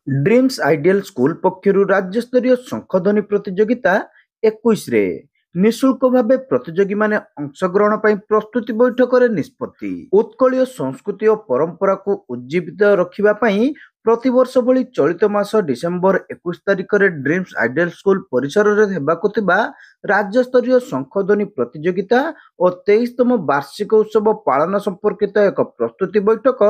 Dreams ideal school पक्षरु राज्यस्तरीय शंखध्वनि प्रतियोगिता 21 रे निःशुल्क भावे प्रतियोगी माने अंशग्रहण पई प्रस्तुति बैठक रे निष्पत्ति उत्कलीय संस्कृति और परंपरा को उज्जीवित रखिबा पई प्रतिवर्ष भली चलित मास डिसेंबर 21 तारिख रे ड्रीम्स आइडियल स्कूल परिसर रे हेबाकु थिबा राज्यस्तरीय शंखध्वनि प्रतियोगिता और 23तम वार्षिक उत्सव पालन संपर्कित एक प्रस्तुति बैठक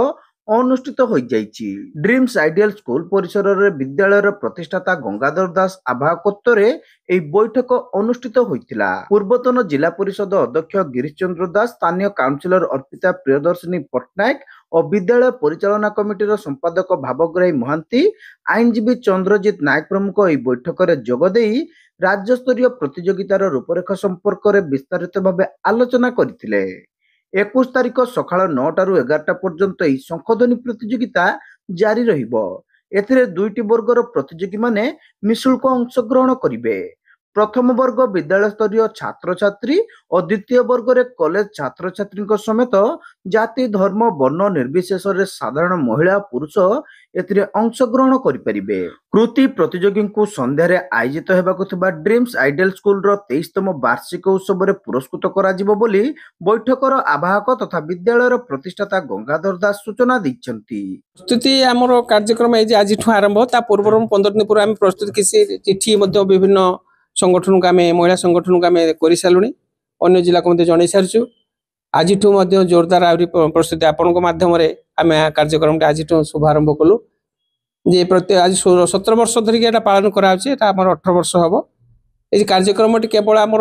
अनुष्ठित हो जाइछि। ड्रीम्स आइडियल स्कूल परिसर रे विद्यालय प्रतिष्ठाता गंगाधर दास आभाकत्वरे एही बैठक अनुष्ठित होइतिला। पूर्वतन जिला परिषद अध्यक्ष गिरीश चंद्र दास, स्थानीय काउंसिलर अर्पिता प्रियदर्शिनी पट्टनायक और विद्यालय परिचालना कमिटीर संपादक भावग्राही महांती, आईनजीवी चंद्रजीत नायक प्रमुख एही बैठक रे जोग देई राज्यस्तरीय प्रतियोगितार रूपरेखा संपर्क में विस्तारित भाव आलोचना करथिले। 21 तारिख सकाळ 9 ରୁ 11ଟା पर्यंत ଏହି ଶଙ୍ଖଧ୍ୱନି ପ୍ରତିଯୋଗିତା ଜାରି ରହିବ। ଏଥିରେ ଦୁଇଟି ବର୍ଗର ପ୍ରତିଯୋଗୀ ମାନେ ନିଃଶୁଳ୍କ ଅଂଶଗ୍ରହଣ କରିବେ। ପ୍ରଥମ ବର୍ଗ ବିଦ୍ୟାଳୟ ସ୍ତରୀୟ ଛାତ୍ରଛାତ୍ରୀ ଓ ଦ୍ୱିତୀୟ ବର୍ଗରେ କଲେଜ ଛାତ୍ରଛାତ୍ରୀଙ୍କ ସମେତ ଜାତି ଧର୍ମ ବର୍ଣ୍ଣ ନିର୍ବିଶେଷରେ ସାଧାରଣ ମହିଳା ପୁରୁଷ ଏଥିରେ ଅଂଶଗ୍ରହଣ କରିପାରିବେ। କୃତି ପ୍ରତିଯୋଗୀଙ୍କୁ ସନ୍ଧ୍ୟାରେ ଆୟୋଜିତ ହେବାକୁ ଥିବା ଡ୍ରିମ୍ସ ଆଇଡିଆଲ ସ୍କୁଲର 23ତମ ବାର୍ଷିକ ଉତ୍ସବରେ ପୁରସ୍କୃତ କରାଯିବ ବୋଲି ବୈଠକର ଆବାହକ ତଥା ବିଦ୍ୟାଳୟର ପ୍ରତିଷ୍ଠାତା ଗଙ୍ଗାଧର ଦାସ ସୂଚନା ଦେଇଛନ୍ତି। प्रस्तुति आमर कार्यक्रम आज आरंभ ता पूर्व 15 दिन पूर्व आम प्रस्तुति किसी चिठी विभिन्न संगठन को आम महिला संगठन को आम कर सारू अन्य जिला को जन सारी आज जोरदार आहरी प्रस्तुति आपण मध्यम आम कार्यक्रम आज शुभारंभ कलु जे प्रत्येक आज 17 वर्ष धरिकी पालन कराम 18 वर्ष हम ये कार्यक्रम केवल आम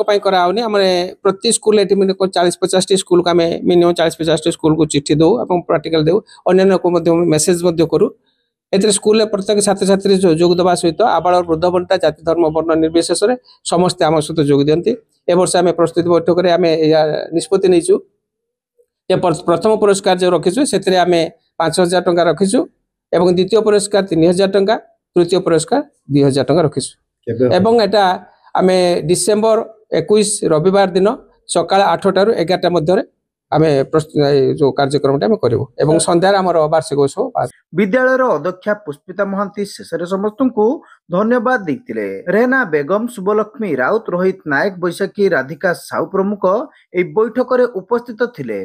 पाई कराऊनी आम प्रति स्कूल 40-50 स्कूल को आम मिनिमम 40-50 स्कूल को चिठी दो प्राक्टिकल दे अन्य को मेसेज करूँ ए स्कूल प्रत्येक छात्र छात्री जोग देवा सहित आबाल वृद्ध वनिता जाति धर्म वर्ण निर्विशेष समस्ते आम सहित जोग दिखती। ए वर्ष आम प्रस्तुति बैठक में आम निष्पत्ति नहीं प्रथम पुरस्कार जो रखीचु से आम 5,000 टंका रखीचु एवं द्वितीय पुरस्कार 3,000 टंका तृतीय पुरस्कार 2,000 टंका रखीचु एवं एटा आम डिसेम्बर 21 रविवार दिन सकाळ 8टा ରୁ 11ଟା ମଧ୍ୟରେ आमे जो कार्यक्रम करूँ एवं संध्यार आमर वार्षिक उत्सव। विद्यालयर अध्यक्षा पुष्पिता महांती शेष समस्त धन्यवाद देते। रेना बेगम, शुभलक्ष्मी राउत, रोहित नायक, बैशाखी, राधिका साहू प्रमुख ए बैठक में उपस्थित थिले।